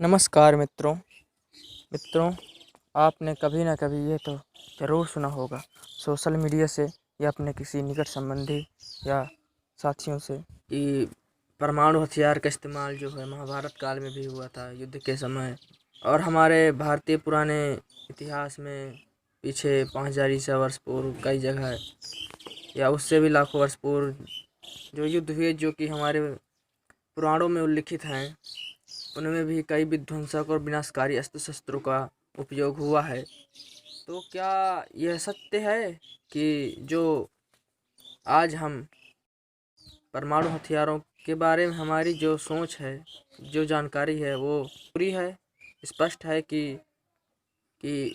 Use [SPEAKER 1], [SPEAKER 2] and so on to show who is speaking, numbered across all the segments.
[SPEAKER 1] नमस्कार मित्रों। आपने कभी ना कभी ये तो ज़रूर सुना होगा सोशल मीडिया से या अपने किसी निकट संबंधी या साथियों से कि परमाणु हथियार का इस्तेमाल जो है महाभारत काल में भी हुआ था युद्ध के समय। और हमारे भारतीय पुराने इतिहास में पीछे 5000 ईसा वर्ष पूर्व कई जगह या उससे भी लाखों वर्ष पूर्व जो युद्ध हुए जो कि हमारे पुराणों में उल्लिखित हैं, उनमें भी कई विध्वंसक और विनाशकारी अस्त्र शस्त्रों का उपयोग हुआ है। तो क्या यह सत्य है कि जो आज हम परमाणु हथियारों के बारे में हमारी जो सोच है, जो जानकारी है वो पूरी है, स्पष्ट है कि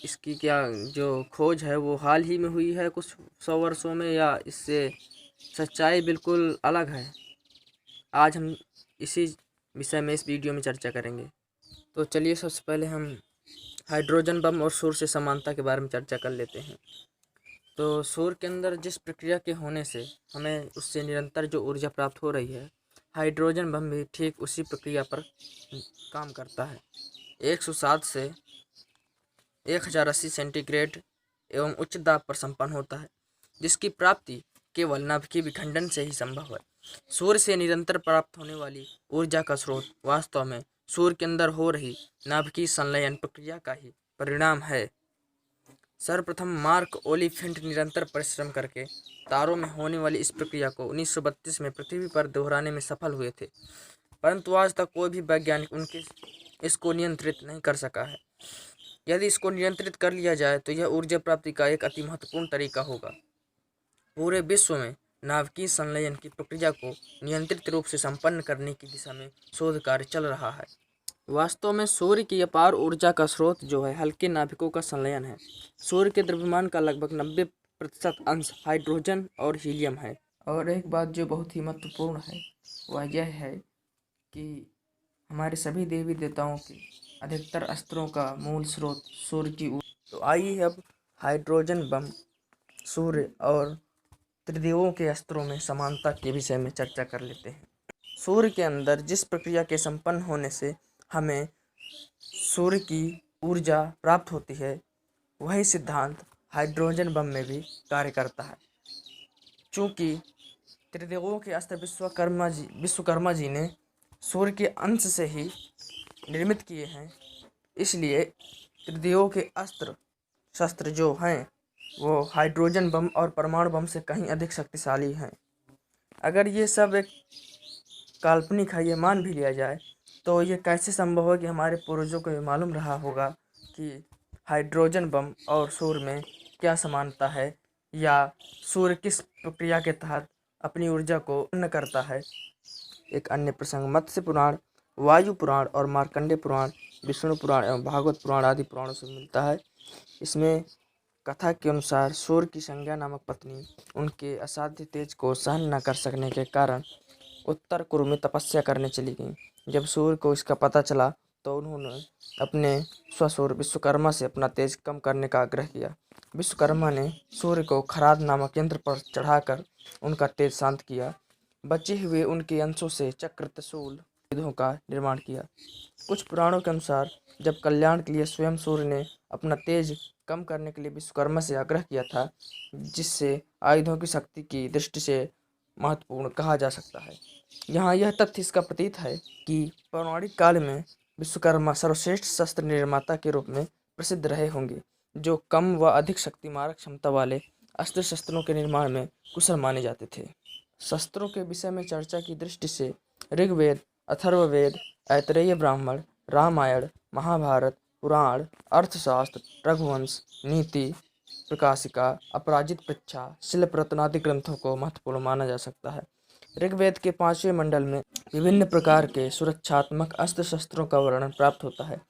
[SPEAKER 1] इसकी क्या जो खोज है वो हाल ही में हुई है कुछ 100 वर्षों में, या इससे सच्चाई बिल्कुल अलग है? आज हम इसी विषय में इस वीडियो में चर्चा करेंगे। तो चलिए सबसे पहले हम हाइड्रोजन बम और सूर्य से समानता के बारे में चर्चा कर लेते हैं। तो सूर्य के अंदर जिस प्रक्रिया के होने से हमें उससे निरंतर जो ऊर्जा प्राप्त हो रही है, हाइड्रोजन बम भी ठीक उसी प्रक्रिया पर काम करता है। 107 से 1080 सेंटीग्रेड एवं उच्च दाब पर संपन्न होता है, जिसकी प्राप्ति केवल नाभिकीय विखंडन से ही संभव है। सूर्य से निरंतर प्राप्त होने वाली ऊर्जा का स्रोत वास्तव में सूर्य के अंदर हो रही नाभिकीय संलयन प्रक्रिया का ही परिणाम है। सर्वप्रथम मार्क ओलिफेंट निरंतर परिश्रम करके तारों में होने वाली इस प्रक्रिया को 1932 में पृथ्वी पर दोहराने में सफल हुए थे, परंतु आज तक कोई भी वैज्ञानिक इसको नियंत्रित नहीं कर सका है। यदि इसको नियंत्रित कर लिया जाए तो यह ऊर्जा प्राप्ति का एक अति महत्वपूर्ण तरीका होगा। पूरे विश्व में नाभिकीय संलयन की प्रक्रिया को नियंत्रित रूप से संपन्न करने की दिशा में शोध कार्य चल रहा है। वास्तव में सूर्य की अपार ऊर्जा का स्रोत जो है हल्के नाभिकों का संलयन है। सूर्य के द्रव्यमान का लगभग 90% अंश हाइड्रोजन और हीलियम है। और एक बात जो बहुत ही महत्वपूर्ण है वह यह है कि हमारे सभी देवी देवताओं के अधिकतर अस्त्रों का मूल स्रोत सूर्य की ऊर्जा। तो आइए अब हाइड्रोजन बम, सूर्य और त्रिदेवों के अस्त्रों में समानता के विषय में चर्चा कर लेते हैं। सूर्य के अंदर जिस प्रक्रिया के संपन्न होने से हमें सूर्य की ऊर्जा प्राप्त होती है, वही सिद्धांत हाइड्रोजन बम में भी कार्य करता है। चूँकि त्रिदेवों के अस्त्र विश्वकर्मा जी ने सूर्य के अंश से ही निर्मित किए हैं, इसलिए त्रिदेवों के अस्त्र शस्त्र जो हैं वो हाइड्रोजन बम और परमाणु बम से कहीं अधिक शक्तिशाली हैं। अगर ये सब एक काल्पनिक है, ये मान भी लिया जाए, तो ये कैसे संभव है कि हमारे पूर्वजों को ये मालूम रहा होगा कि हाइड्रोजन बम और सूर्य में क्या समानता है, या सूर्य किस प्रक्रिया के तहत अपनी ऊर्जा को उत्पन्न करता है। एक अन्य प्रसंग मत्स्य पुराण, वायु पुराण और मार्कंडेय पुराण, विष्णु पुराण एवं भागवत पुराण आदि पुराणों से मिलता है। इसमें कथा के अनुसार सूर्य की संज्ञा नामक पत्नी उनके असाध्य तेज को सहन न कर सकने के कारण उत्तर कुरु में तपस्या करने चली गई। जब सूर्य को इसका पता चला तो उन्होंने अपने ससुर विश्वकर्मा से अपना तेज कम करने का आग्रह किया। विश्वकर्मा ने सूर्य को खराद नामक यंत्र पर चढ़ाकर उनका तेज शांत किया। बचे हुए उनके अंशों से चक्र, त्रिशूल, आयुधों का निर्माण किया। कुछ पुराणों के अनुसार जब कल्याण के लिए स्वयं सूर्य ने अपना तेज कम करने के लिए विश्वकर्मा से आग्रह किया था, जिससे आयुधों की शक्ति की दृष्टि से महत्वपूर्ण कहा जा सकता है। यहाँ यह तथ्य इसका प्रतीत है कि पौराणिक काल में विश्वकर्मा सर्वश्रेष्ठ शस्त्र निर्माता के रूप में प्रसिद्ध रहे होंगे, जो कम व अधिक शक्ति मारक क्षमता वाले अस्त्र शस्त्रों के निर्माण में कुशल माने जाते थे। शस्त्रों के विषय में चर्चा की दृष्टि से ऋग्वेद, अथर्ववेद, ऐतरेय ब्राह्मण, रामायण, महाभारत, पुराण, अर्थशास्त्र, रघुवंश, नीति, प्रकाशिका, अपराजित पृच्छा, शिल्प रत्न आदि ग्रंथों को महत्वपूर्ण माना जा सकता है। ऋग्वेद के 5वें मंडल में विभिन्न प्रकार के सुरक्षात्मक अस्त्र शस्त्रों का वर्णन प्राप्त होता है।